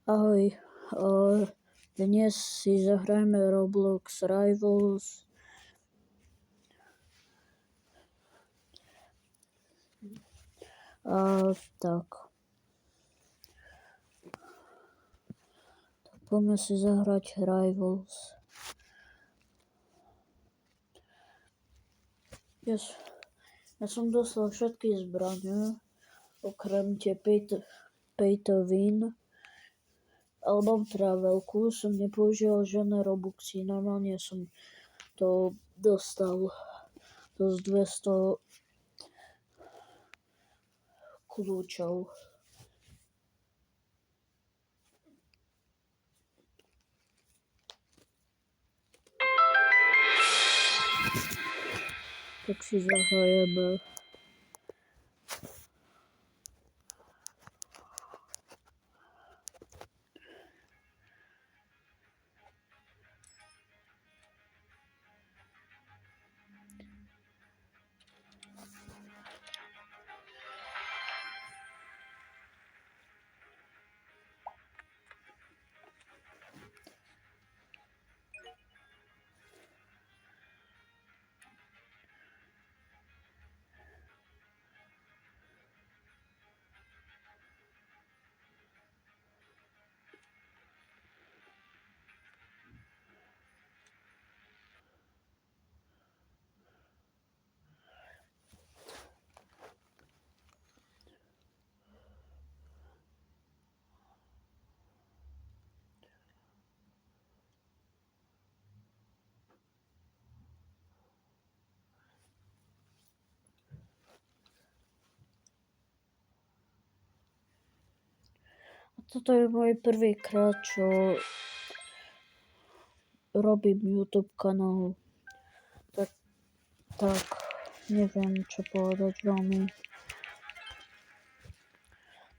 Ahoj, dnes si zahrajeme Roblox Rivals. Tak poďme si zahrať Rivals. Ja som dostal všetky zbrane, okrem tie pay to win. Ale mám teda veľkú, som nepoužíval žiadne Robuxy, normálne som to dostal z 200 kľúčov. Tak si zahrajeme. Toto je môj prvýkrát, čo robím YouTube kanál. Tak neviem, čo povedať veľmi.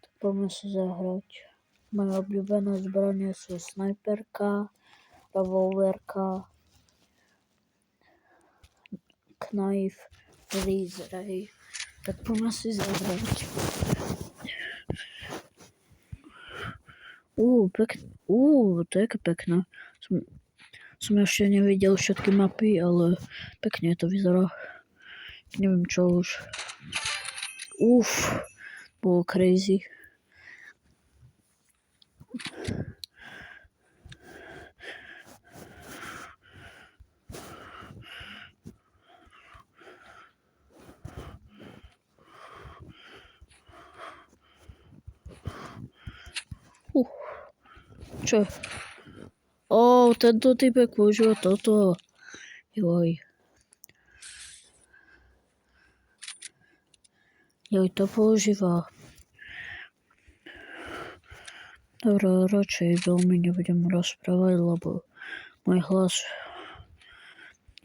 Tak poďme si zahrať. Moje obľúbené zbranie sú snajperka, revolverka, knife, freeze ray. Tak poďme si zahrať. To je pekné. Som ešte nevidel všetky mapy, ale pekne to vyzerá. Neviem čo už. Bolo crazy. Čo? Tento typek používa toto. Joj, to používa. Dobre, radšej veľmi nebudem rozprávať, lebo môj hlas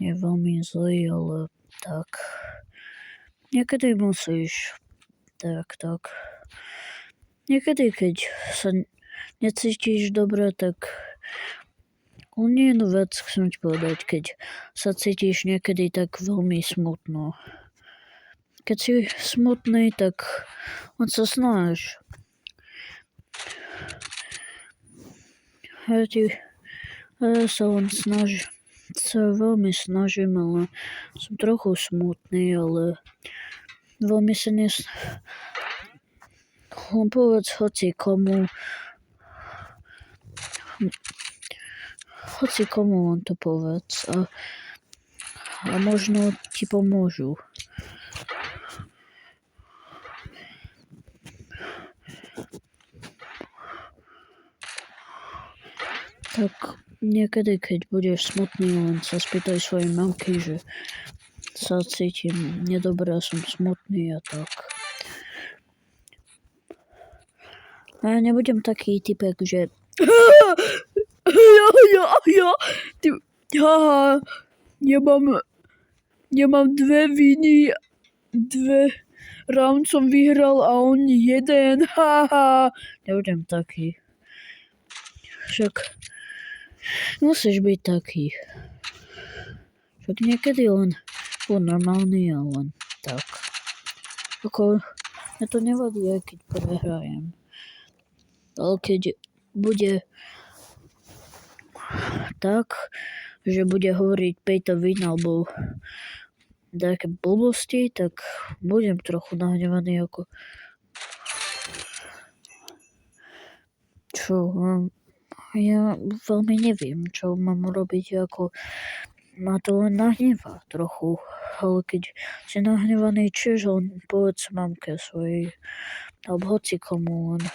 je veľmi zlý, ale tak. Niekedy musíš. Tak. Niekedy, keď sa necítiš dobre, tak nie jednu vec chcem ti povedať, keď sa cítiš niekedy tak veľmi smutno. Keď si smutný, tak on sa snaží. Ja sa veľmi snažím, ale som trochu smutný, ale veľmi sa povedz hoci komu len to povedz a možno ti pomôžu. Tak niekedy, keď budeš smutný, len sa spýtaj svojej mamky, že sa cítim nedobre a som smutný a tak. A ja nebudem taký typek, že nemám dve viny, 2 round som vyhral a on 1, Nebudem taký. Však musíš byť taký. Však niekedy len normálny a len tak. Mne to nevadí, aj keď prehrajem. Ale keď bude tak, že bude hovoriť pay to win alebo také blbosti, tak budem trochu nahnevaný ako čo mám. Ja veľmi neviem, čo mám robiť, ako ma to len nahnevá trochu. Ale keď si nahnevaný, čiže len povedz mamke svojej, alebo hoci komu len.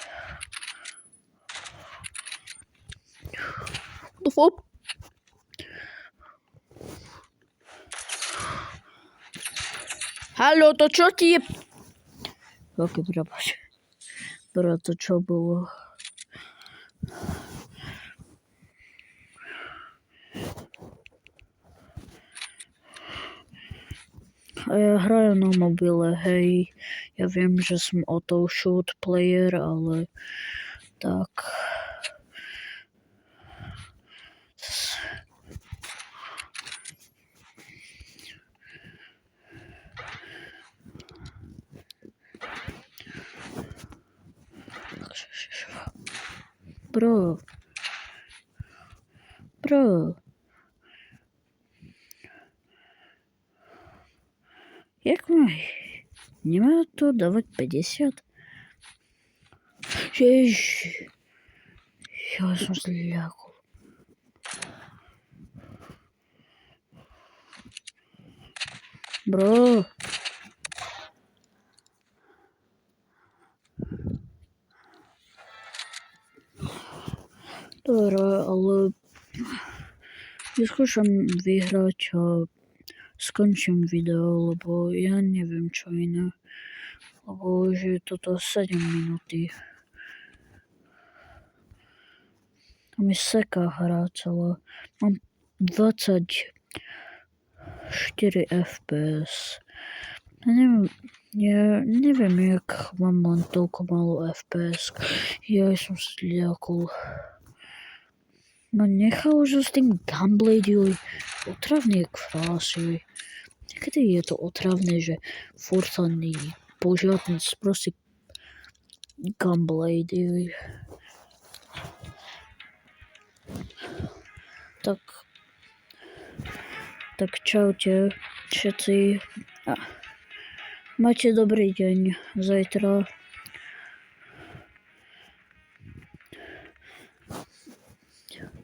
Haló, to čo ti je? Ok, prepáč. To čo bolo? A ja hrajem na mobile, hej. Ja viem, že som auto shoot player, ale tak. Bro. Jak má? Nemá to dávať 50? Ježiš. Ja som zľakol. Bro. Dobre, ale vyskúšam vyhrať a skončím video, lebo ja neviem čo iné. Lebo už je toto 7 minúty. A mi seká hra celá. Mám 24 FPS. Ja neviem, jak mám len toľko málo FPS. Ja som zľakol. Ma nechal už s tým Gunblade, joj. Otravný jak frás, joj. Niekedy je to otravné, že furt sa používa ten sprostý Gunblade, joj. Tak čaute všetci. Majte dobrý deň zajtra.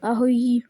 Ahoj.